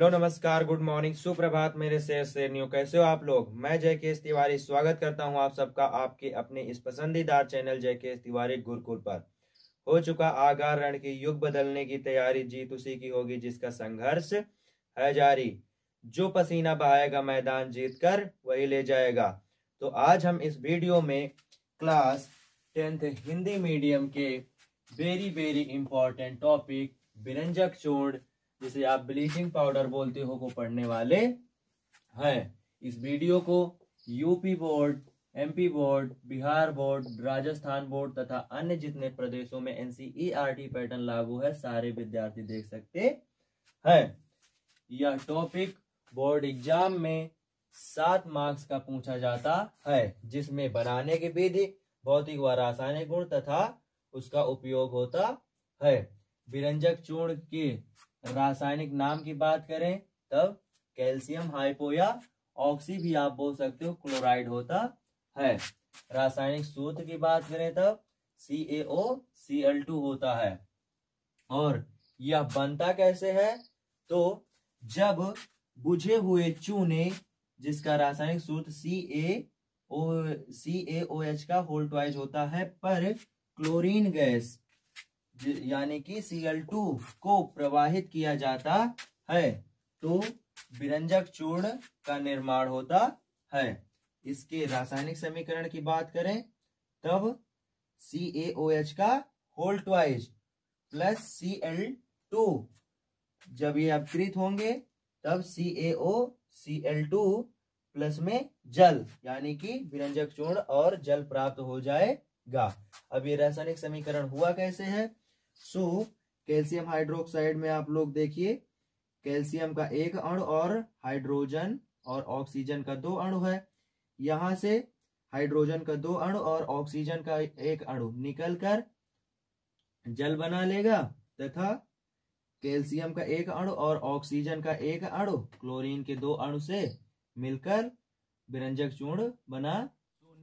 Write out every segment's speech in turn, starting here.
Hello नमस्कार good morning सुप्रभात मेरे शेरनियों, कैसे हो आप लोग। मैं जयकेश तिवारी स्वागत करता हूं आप सबका आपके अपने इस पसंदीदार चैनल जयकेश तिवारी गुरुकुल पर। हो चुका आगार रण की युग बदलने की तैयारी, जीत उसी की होगी जिसका संघर्ष है जारी। जो पसीना बहाएगा मैदान जीत कर वही ले जाएगा। तो आज हम इस वीडियो में क्लास 10th हिंदी मीडियम के वेरी वेरी इंपॉर्टेंट टॉपिक विरंजक चूर्ण, जिसे आप ब्लीचिंग पाउडर बोलते हो, को पढ़ने वाले हैं। इस वीडियो को UP board, MP board, Bihar board, Rajasthan board तथा अन्य जितने प्रदेशों में एनसीईआरटी पैटर्न लागू है सारे विद्यार्थी देख सकते हैं। यह टॉपिक बोर्ड एग्जाम में 7 मार्क्स का पूछा जाता है, जिसमें बनाने की विधि, भौतिक व रासायनिक गुण तथा उसका उपयोग होता है। विरंजक चूर्ण के रासायनिक नाम की बात करें तब कैल्शियम हाइपो या ऑक्सी भी आप बोल सकते हो, क्लोराइड होता है। रासायनिक सूत्र की बात करें तब CaOCl2 होता है। और यह बनता कैसे है, तो जब बुझे हुए चूने जिसका रासायनिक सूत्र CaOH का होल ट्वाइस होता है पर क्लोरीन गैस यानी कि Cl2 को प्रवाहित किया जाता है तो विरंजक चूर्ण का निर्माण होता है। इसके रासायनिक समीकरण की बात करें तब CaOH का होल ट्वाइस प्लस Cl2, जब ये अपकृत होंगे तब CaOCl2 प्लस में जल यानी कि विरंजक चूर्ण और जल प्राप्त हो जाएगा। अब ये रासायनिक समीकरण हुआ कैसे है, कैल्शियम हाइड्रोक्साइड में आप लोग देखिए कैल्शियम का एक अणु और हाइड्रोजन और ऑक्सीजन का 2 अणु है। यहां से हाइड्रोजन का 2 अणु और ऑक्सीजन का 1 अणु निकलकर जल बना लेगा तथा कैल्शियम का 1 अणु और ऑक्सीजन का 1 अणु क्लोरीन के 2 अणु से मिलकर विरंजक चूर्ण बना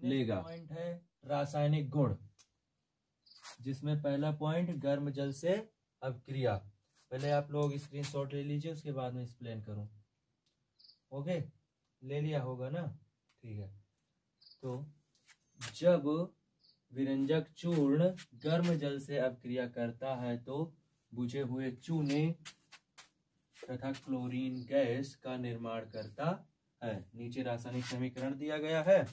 लेगा। पॉइंट है रासायनिक गुण, जिसमें पहला पॉइंट गर्म जल से अपक्रिया। पहले आप लोग स्क्रीनशॉट ले लीजिए, उसके बाद में एक्सप्लेन करूं। ओके, ले लिया होगा ना, ठीक है। तो जब विरंजक चूर्ण गर्म जल से अपक्रिया करता है तो बुझे हुए चूने तथा क्लोरीन गैस का निर्माण करता है। नीचे रासायनिक समीकरण दिया गया है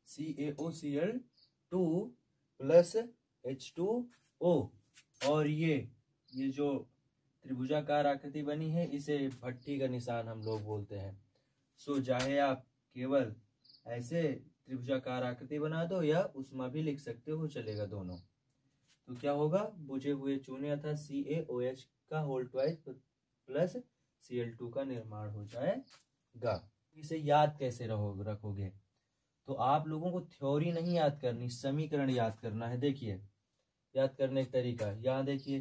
CaOCl2 प्लस H2O, और ये जो त्रिभुजाकार आकृति बनी है इसे भट्टी का निशान हम लोग बोलते हैं। चाहे आप केवल ऐसे त्रिभुजाकार आकृति बना दो या उष्मा भी लिख सकते हो, चलेगा दोनों। तो क्या होगा, बुझे हुए चूने अर्थात CaOH का होल ट्वाइस प्लस Cl2 का निर्माण हो जाएगा। इसे याद कैसे रखोगे, तो आप लोगों को थ्योरी नहीं याद करनी, समीकरण याद करना है। देखिए याद करने का तरीका, यहाँ देखिए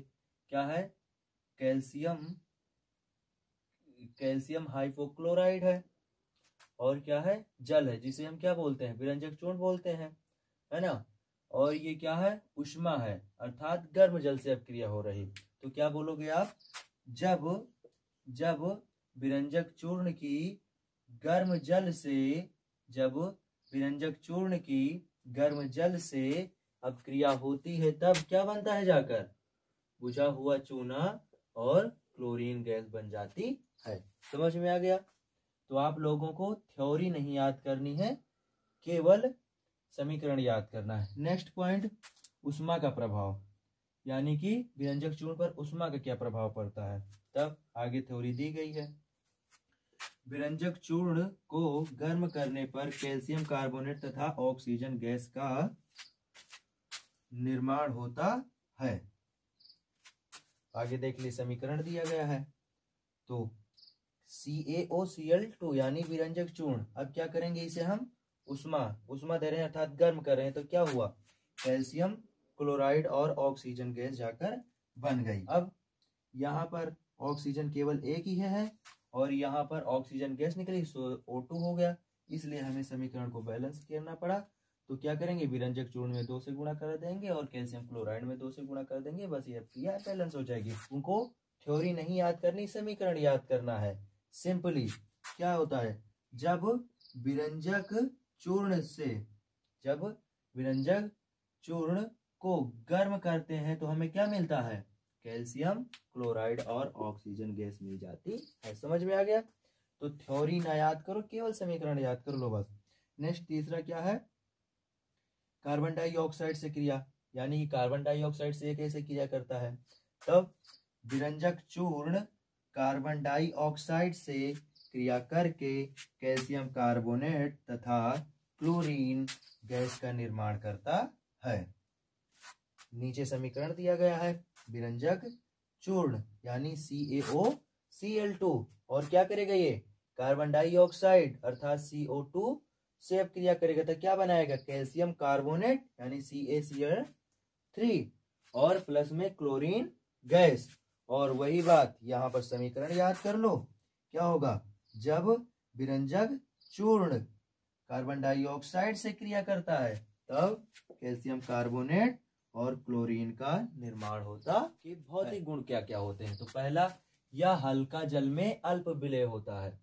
क्या है, कैल्शियम हाइपोक्लोराइड है और क्या है, जल है, जिसे हम क्या बोलते हैं, विरंजक चूर्ण बोलते हैं, है ना। और ये क्या है, उष्मा है अर्थात गर्म जल से अपक्रिया हो रही। तो क्या बोलोगे आप, जब विरंजक चूर्ण की गर्म जल से अपक्रिया होती है तब क्या बनता है, जाकर बुझा हुआ चूना और क्लोरीन गैस बन जाती है। समझ में आ गया। तो आप लोगों को थ्योरी नहीं याद करनी है, केवल समीकरण याद करना है। नेक्स्ट पॉइंट, उष्मा का प्रभाव, यानी कि विरंजक चूर्ण पर उष्मा का क्या प्रभाव पड़ता है, तब आगे थ्योरी दी गई है। विरंजक चूर्ण को गर्म करने पर कैल्शियम कार्बोनेट तथा ऑक्सीजन गैस का निर्माण होता है। आगे देख ली, समीकरण दिया गया है। तो CaOCl2 यानी विरंजक चूर्ण, अब क्या करेंगे, इसे हम उष्मा दे रहे हैं अर्थात गर्म कर रहे हैं, तो क्या हुआ, कैल्शियम क्लोराइड और ऑक्सीजन गैस जाकर बन गई। अब यहाँ पर ऑक्सीजन केवल एक ही है और यहाँ पर ऑक्सीजन गैस निकली, O2 हो गया, इसलिए हमें समीकरण को बैलेंस करना पड़ा। तो क्या करेंगे, विरंजक चूर्ण में 2 से गुणा कर देंगे और कैल्शियम क्लोराइड में 2 से गुणा कर देंगे, बस ये क्रिया बैलेंस हो जाएगी। उनको थ्योरी नहीं याद करनी, समीकरण याद करना है। सिंपली क्या होता है, जब विरंजक चूर्ण को गर्म करते हैं तो हमें क्या मिलता है, कैल्शियम क्लोराइड और ऑक्सीजन गैस मिल जाती है। समझ में आ गया। तो थ्योरी ना याद करो, केवल समीकरण याद कर लो बस। नेक्स्ट तीसरा क्या है, कार्बन डाइऑक्साइड से क्रिया, यानी कि कार्बन डाइऑक्साइड से कैसे क्रिया करता है। तब विरंजक चूर्ण कार्बन डाइऑक्साइड से क्रिया करके कैल्शियम कार्बोनेट तथा क्लोरीन गैस का निर्माण करता है। नीचे समीकरण दिया गया है, विरंजक चूर्ण यानी CaOCl2 और क्या करेगा, ये कार्बन डाइऑक्साइड अर्थात CO2 से अब क्रिया करेगा तो क्या बनाएगा, कैल्शियम कार्बोनेट यानी CaCl3 और प्लस में क्लोरीन गैस। और वही बात यहाँ पर समीकरण याद कर लो, क्या होगा, जब विरंजक चूर्ण कार्बन डाइऑक्साइड से क्रिया करता है तब कैल्शियम कार्बोनेट और क्लोरीन का निर्माण होता कि भौतिक गुण क्या क्या होते हैं। तो पहला, यह हल्का जल में अल्प विलय होता है,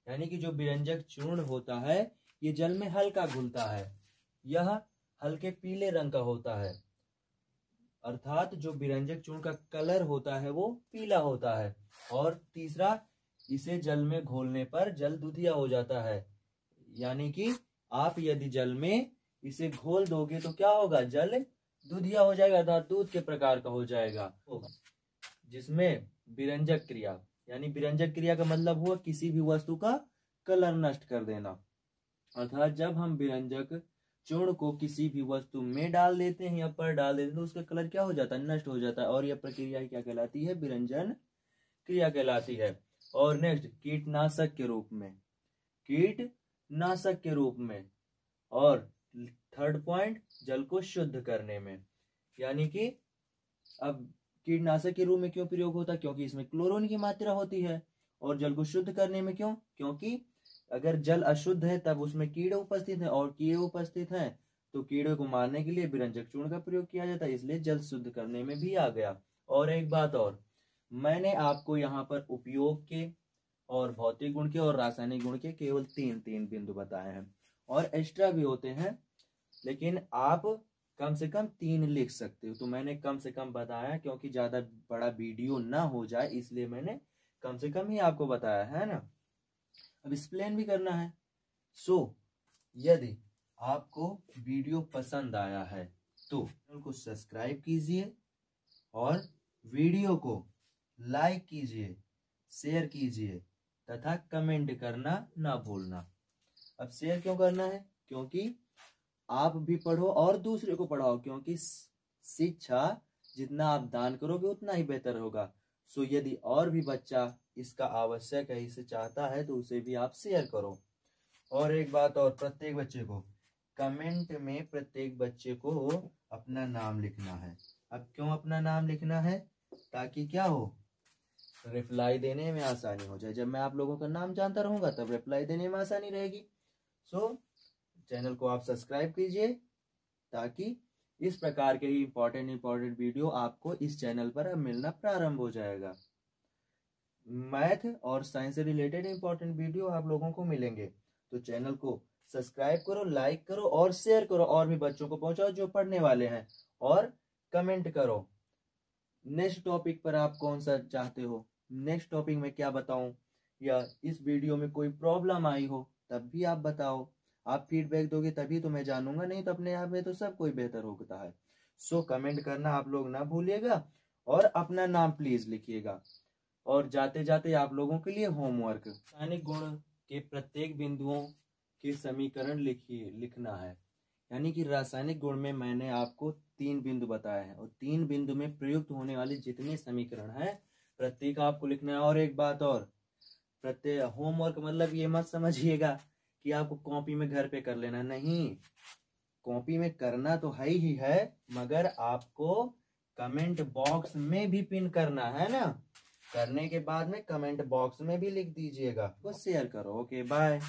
यानी कि जो विरंजक चूर्ण होता है ये जल में हल्का घुलता है, यह हल्के पीले रंग का होता है, अर्थात जो विरंजक चूर्ण का कलर होता है वो पीला होता है। और तीसरा, इसे जल में घोलने पर जल दूधिया हो जाता है, यानी कि आप यदि जल में इसे घोल दोगे तो क्या होगा, जल दूधिया हो जाएगा अर्थात दूध के प्रकार का हो जाएगा। जिसमें विरंजक क्रिया, यानी विरंजक क्रिया का मतलब हुआ किसी भी वस्तु का कलर नष्ट कर देना, अर्थात जब हम विरंजक चूर्ण को किसी भी वस्तु में डाल देते हैं या पर डाल देते हैं तो उसका कलर क्या हो जाता है, नष्ट हो जाता है। और यह प्रक्रिया क्या कहलाती है, विरंजन क्रिया कहलाती है। और नेक्स्ट, कीटनाशक के रूप में। और थर्ड पॉइंट, जल को शुद्ध करने में, यानी कि अब कीटनाशक के रूप में क्यों प्रयोग होता है, क्योंकि इसमें क्लोरीन की मात्रा होती है। और जल को शुद्ध करने में क्यों, क्योंकि अगर जल अशुद्ध है तब उसमें कीड़े उपस्थित हैं, और कीड़े उपस्थित हैं तो कीड़े को मारने के लिए विरंजक चूर्ण का प्रयोग किया जाता है, इसलिए जल शुद्ध करने में भी आ गया। और एक बात और, मैंने आपको यहाँ पर उपयोग के और भौतिक गुण के और रासायनिक गुण के केवल तीन बिंदु बताए हैं, और एक्स्ट्रा भी होते हैं लेकिन आप कम से कम 3 लिख सकते हो। तो मैंने कम से कम बताया क्योंकि ज्यादा बड़ा वीडियो ना हो जाए, इसलिए मैंने कम से कम ही आपको बताया है ना। अब एक्सप्लेन भी करना है। यदि आपको वीडियो पसंद आया है तो चैनल को सब्सक्राइब कीजिए और वीडियो को लाइक कीजिए, शेयर कीजिए तथा कमेंट करना ना भूलना। अब शेयर क्यों करना है, क्योंकि आप भी पढ़ो और दूसरे को पढ़ाओ, क्योंकि शिक्षा जितना आप दान करोगे उतना ही बेहतर होगा। यदि और भी बच्चा इसका आवश्यक है, इसे चाहता है तो उसे भी आप शेयर करो। और एक बात और, प्रत्येक बच्चे को कमेंट में प्रत्येक बच्चे को अपना नाम लिखना है। अब क्यों अपना नाम लिखना है, ताकि क्या हो, रिप्लाई देने में आसानी हो जाए। जब मैं आप लोगों का नाम जानता रहूंगा तब रिप्लाई देने में आसानी रहेगी। चैनल को आप सब्सक्राइब कीजिए ताकि इस प्रकार के ही इंपॉर्टेंट वीडियो आपको इस चैनल पर मिलना प्रारंभ हो जाएगा। मैथ और साइंस से रिलेटेड इंपॉर्टेंट वीडियो आप लोगों को मिलेंगे। तो चैनल को सब्सक्राइब करो, लाइक करो और शेयर करो, और भी बच्चों को पहुंचाओ जो पढ़ने वाले हैं, और कमेंट करो नेक्स्ट टॉपिक पर आप कौन सा चाहते हो, नेक्स्ट टॉपिक में क्या बताऊं, या इस वीडियो में कोई प्रॉब्लम आई हो तब भी आप बताओ। आप फीडबैक दोगे तभी तो मैं जानूंगा, नहीं तो अपने आप में तो सब कोई बेहतर होता है। कमेंट करना आप लोग ना भूलिएगा और अपना नाम प्लीज लिखिएगा। और जाते जाते आप लोगों के लिए होमवर्क, रासायनिक गुण के प्रत्येक बिंदुओं के समीकरण लिखना है। यानी कि रासायनिक गुण में मैंने आपको 3 बिंदु बताए हैं, और 3 बिंदु में प्रयुक्त होने वाले जितने समीकरण हैं प्रत्येक आपको लिखना है। और एक बात और, प्रत्येक होमवर्क मतलब ये मत समझिएगा कि आपको कॉपी में घर पे कर लेना, नहीं, कॉपी में करना तो है ही है, मगर आपको कमेंट बॉक्स में भी पिन करना है ना। करने के बाद में कमेंट बॉक्स में भी लिख दीजिएगा, तो शेयर करो। Okay, bye.